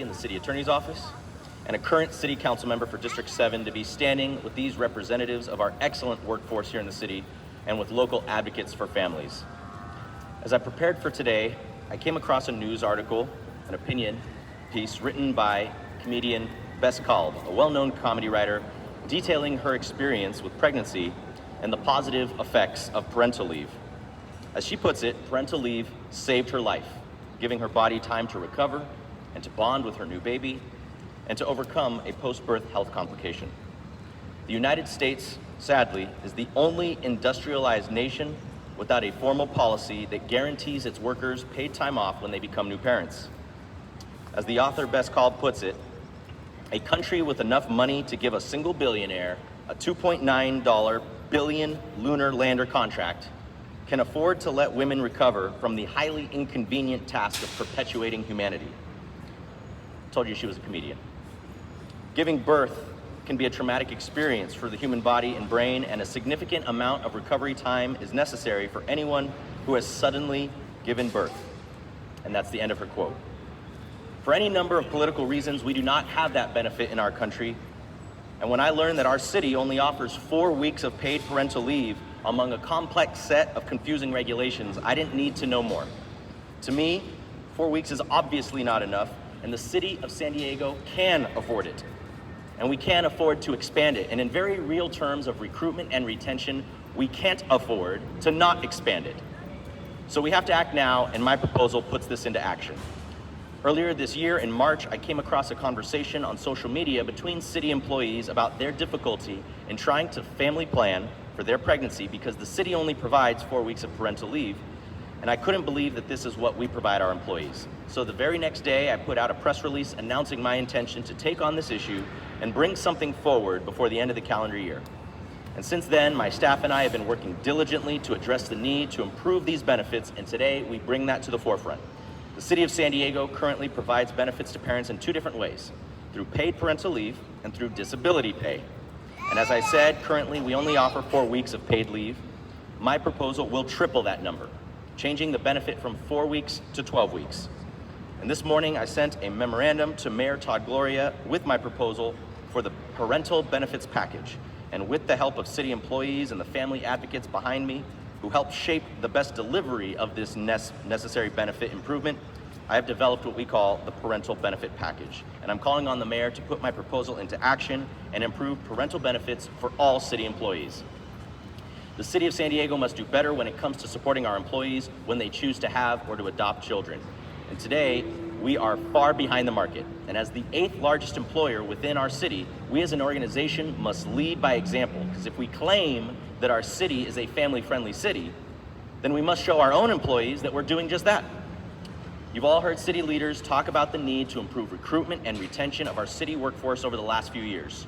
in the City Attorney's Office, and a current City Council member for District 7 to be standing with these representatives of our excellent workforce here in the city and with local advocates for families. As I prepared for today, I came across a news article, an opinion piece written by comedian Bess Kalb, a well-known comedy writer, detailing her experience with pregnancy and the positive effects of parental leave. As she puts it, parental leave saved her life, giving her body time to recover and to bond with her new baby and to overcome a post-birth health complication. The United States, sadly, is the only industrialized nation without a formal policy that guarantees its workers paid time off when they become new parents. As the author Bess Kalb puts it, a country with enough money to give a single billionaire a $2.9 billion lunar lander contract can afford to let women recover from the highly inconvenient task of perpetuating humanity. Told you she was a comedian. Giving birth can be a traumatic experience for the human body and brain, and a significant amount of recovery time is necessary for anyone who has suddenly given birth. And that's the end of her quote. For any number of political reasons, we do not have that benefit in our country. And when I learned that our city only offers 4 weeks of paid parental leave among a complex set of confusing regulations, I didn't need to know more. To me, 4 weeks is obviously not enough, and the city of San Diego can afford it. And we can afford to expand it. And in very real terms of recruitment and retention, we can't afford to not expand it. So we have to act now, and my proposal puts this into action. Earlier this year, in March, I came across a conversation on social media between city employees about their difficulty in trying to family plan for their pregnancy because the city only provides 4 weeks of parental leave, and I couldn't believe that this is what we provide our employees. So the very next day, I put out a press release announcing my intention to take on this issue and bring something forward before the end of the calendar year. And since then, my staff and I have been working diligently to address the need to improve these benefits, and today we bring that to the forefront. The City of San Diego currently provides benefits to parents in 2 different ways, through paid parental leave and through disability pay. And as I said, currently we only offer 4 weeks of paid leave. My proposal will triple that number, changing the benefit from 4 weeks to 12 weeks. And this morning I sent a memorandum to Mayor Todd Gloria with my proposal for the Parental Benefits Package. And with the help of city employees and the family advocates behind me, who helped shape the best delivery of this necessary benefit improvement, I have developed what we call the Parental Benefit Package. And I'm calling on the mayor to put my proposal into action and improve parental benefits for all city employees. The City of San Diego must do better when it comes to supporting our employees when they choose to have or to adopt children. And today, we are far behind the market. And as the 8th largest employer within our city, we as an organization must lead by example. Because if we claim that our city is a family-friendly city, then we must show our own employees that we're doing just that. You've all heard city leaders talk about the need to improve recruitment and retention of our city workforce over the last few years.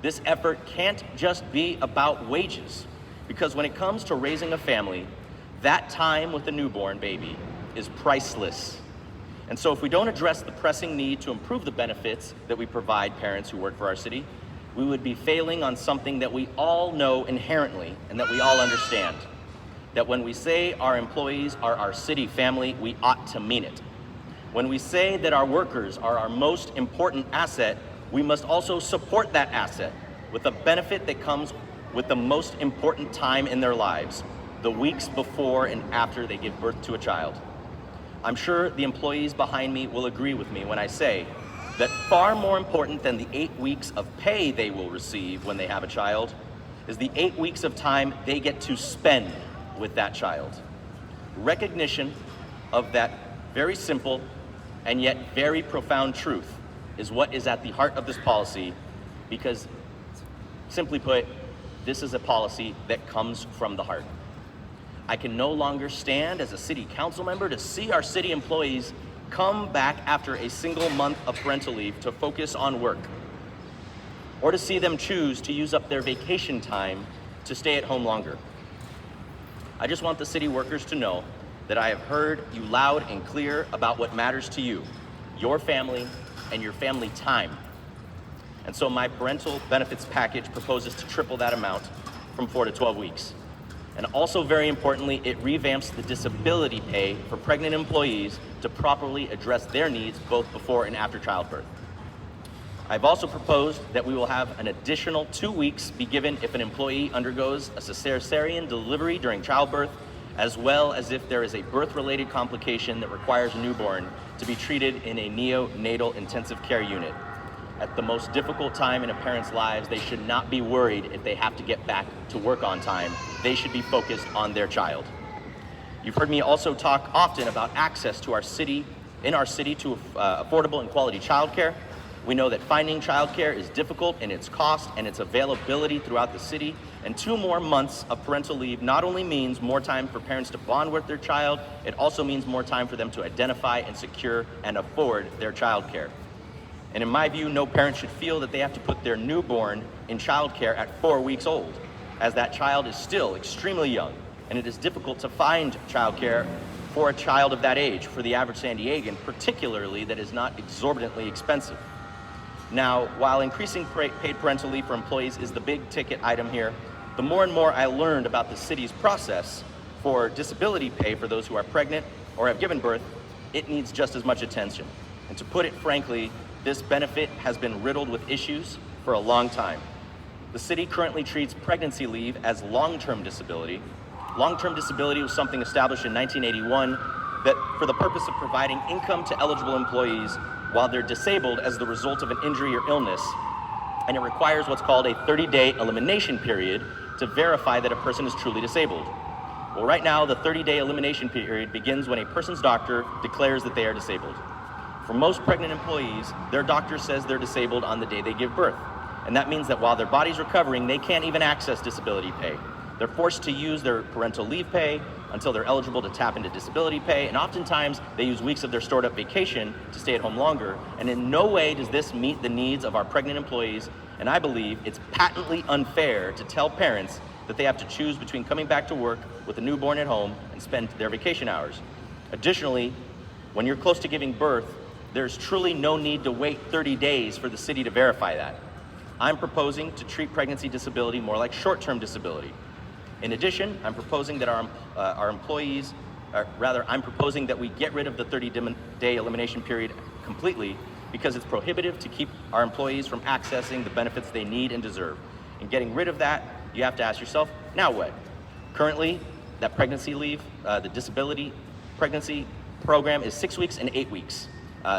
This effort can't just be about wages, because when it comes to raising a family, that time with a newborn baby is priceless. And so if we don't address the pressing need to improve the benefits that we provide parents who work for our city, we would be failing on something that we all know inherently and that we all understand. That when we say our employees are our city family, we ought to mean it. When we say that our workers are our most important asset, we must also support that asset with a benefit that comes with the most important time in their lives, the weeks before and after they give birth to a child. I'm sure the employees behind me will agree with me when I say that far more important than the 8 weeks of pay they will receive when they have a child is the 8 weeks of time they get to spend with that child. Recognition of that very simple and yet very profound truth is what is at the heart of this policy, because simply put, this is a policy that comes from the heart. I can no longer stand as a city council member to see our city employees come back after a single month of parental leave to focus on work, or to see them choose to use up their vacation time to stay at home longer. I just want the city workers to know that I have heard you loud and clear about what matters to you, your family, and your family time. And so my parental benefits package proposes to triple that amount from 4 to 12 weeks. And also very importantly, it revamps the disability pay for pregnant employees to properly address their needs both before and after childbirth. I've also proposed that we will have an additional 2 weeks be given if an employee undergoes a cesarean delivery during childbirth, as well as if there is a birth-related complication that requires a newborn to be treated in a neonatal intensive care unit. At the most difficult time in a parent's lives, they should not be worried if they have to get back to work on time. They should be focused on their child. You've heard me also talk often about access to our city to affordable and quality childcare. We know that finding childcare is difficult in its cost and its availability throughout the city, and 2 more months of parental leave not only means more time for parents to bond with their child, it also means more time for them to identify and secure and afford their childcare. And in my view, no parent should feel that they have to put their newborn in childcare at 4 weeks old, as that child is still extremely young, and it is difficult to find childcare for a child of that age for the average San Diegan, particularly that is not exorbitantly expensive. Now, while increasing paid parental leave for employees is the big ticket item here, the more and more I learned about the city's process for disability pay for those who are pregnant or have given birth, it needs just as much attention. And to put it frankly, this benefit has been riddled with issues for a long time. The city currently treats pregnancy leave as long-term disability. Long-term disability was something established in 1981 that for the purpose of providing income to eligible employees while they're disabled as the result of an injury or illness, and it requires what's called a 30-day elimination period to verify that a person is truly disabled. Well, right now, the 30-day elimination period begins when a person's doctor declares that they are disabled. For most pregnant employees, their doctor says they're disabled on the day they give birth, and that means that while their body's recovering, they can't even access disability pay. They're forced to use their parental leave pay until they're eligible to tap into disability pay, and oftentimes they use weeks of their stored up vacation to stay at home longer, and in no way does this meet the needs of our pregnant employees, and I believe it's patently unfair to tell parents that they have to choose between coming back to work with a newborn at home and spend their vacation hours. Additionally, when you're close to giving birth, there's truly no need to wait 30 days for the city to verify that. I'm proposing to treat pregnancy disability more like short-term disability. In addition, I'm proposing that I'm proposing that we get rid of the 30-day elimination period completely because it's prohibitive to keep our employees from accessing the benefits they need and deserve. In getting rid of that, you have to ask yourself, now what? Currently, that pregnancy leave, the disability pregnancy program is 6 weeks and 8 weeks.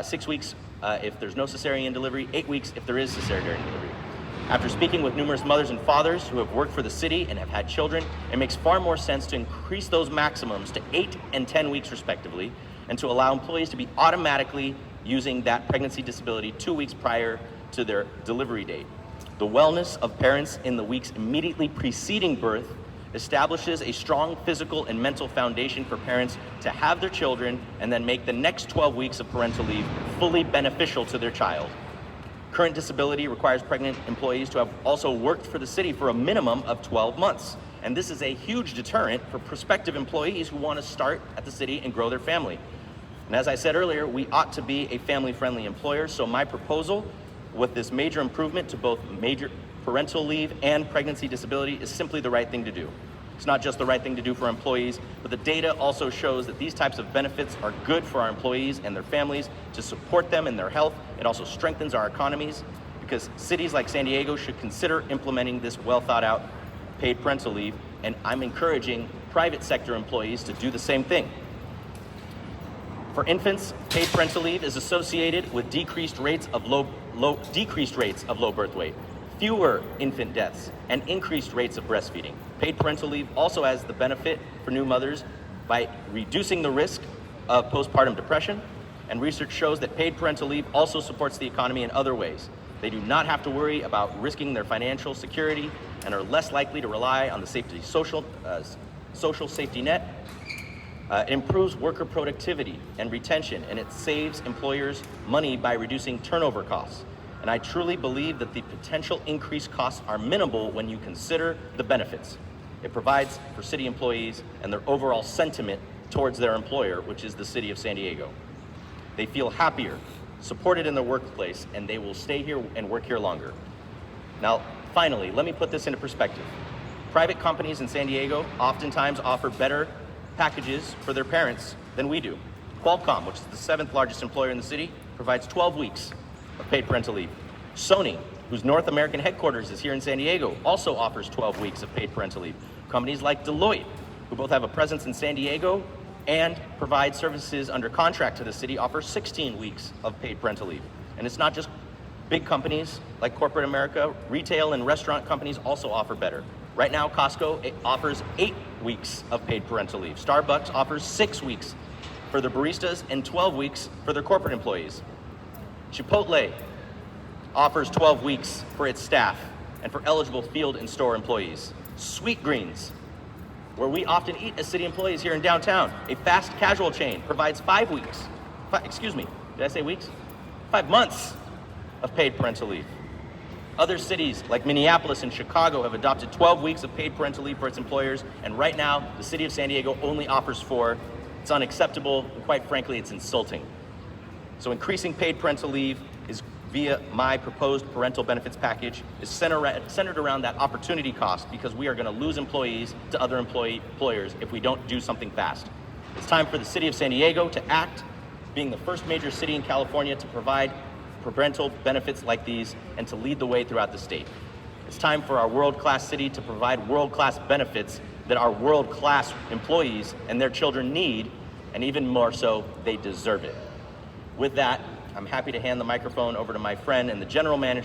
6 weeks if there's no cesarean delivery, 8 weeks if there is cesarean delivery. After speaking with numerous mothers and fathers who have worked for the city and have had children, it makes far more sense to increase those maximums to 8 and 10 weeks respectively, and to allow employees to be automatically using that pregnancy disability 2 weeks prior to their delivery date. The wellness of parents in the weeks immediately preceding birth establishes a strong physical and mental foundation for parents to have their children and then make the next 12 weeks of parental leave fully beneficial to their child. Current disability requires pregnant employees to have also worked for the city for a minimum of 12 months. And this is a huge deterrent for prospective employees who want to start at the city and grow their family. And as I said earlier, we ought to be a family-friendly employer, so my proposal with this major improvement to both major parental leave and pregnancy disability is simply the right thing to do. It's not just the right thing to do for employees, but the data also shows that these types of benefits are good for our employees and their families to support them in their health. It also strengthens our economies because cities like San Diego should consider implementing this well thought out paid parental leave, and I'm encouraging private sector employees to do the same thing. For infants, paid parental leave is associated with decreased rates of low birth weight, fewer infant deaths, and increased rates of breastfeeding. Paid parental leave also has the benefit for new mothers by reducing the risk of postpartum depression, and research shows that paid parental leave also supports the economy in other ways. They do not have to worry about risking their financial security and are less likely to rely on the social safety net. It improves worker productivity and retention, and it saves employers money by reducing turnover costs. And I truly believe that the potential increased costs are minimal when you consider the benefits. It provides for city employees and their overall sentiment towards their employer, which is the city of San Diego. They feel happier, supported in their workplace, and they will stay here and work here longer. Now, finally, let me put this into perspective. Private companies in San Diego oftentimes offer better packages for their parents than we do. Qualcomm, which is the 7th largest employer in the city, provides 12 weeks of paid parental leave. Sony, whose North American headquarters is here in San Diego, also offers 12 weeks of paid parental leave. Companies like Deloitte, who both have a presence in San Diego and provide services under contract to the city, offer 16 weeks of paid parental leave. And it's not just big companies like corporate America, retail and restaurant companies also offer better. Right now, Costco offers 8 weeks of paid parental leave. Starbucks offers 6 weeks for their baristas and 12 weeks for their corporate employees. Chipotle offers 12 weeks for its staff and for eligible field and store employees. Sweet Greens, where we often eat as city employees here in downtown, a fast casual chain, provides 5 weeks. Did I say weeks? 5 months of paid parental leave. Other cities like Minneapolis and Chicago have adopted 12 weeks of paid parental leave for its employers, and right now, the city of San Diego only offers 4. It's unacceptable, and quite frankly, it's insulting. So increasing paid parental leave is via my proposed parental benefits package is centered around that opportunity cost, because we are going to lose employees to other employers if we don't do something fast. It's time for the city of San Diego to act, being the first major city in California to provide parental benefits like these and to lead the way throughout the state. It's time for our world-class city to provide world-class benefits that our world-class employees and their children need, and even more so, they deserve it. With that, I'm happy to hand the microphone over to my friend and the general manager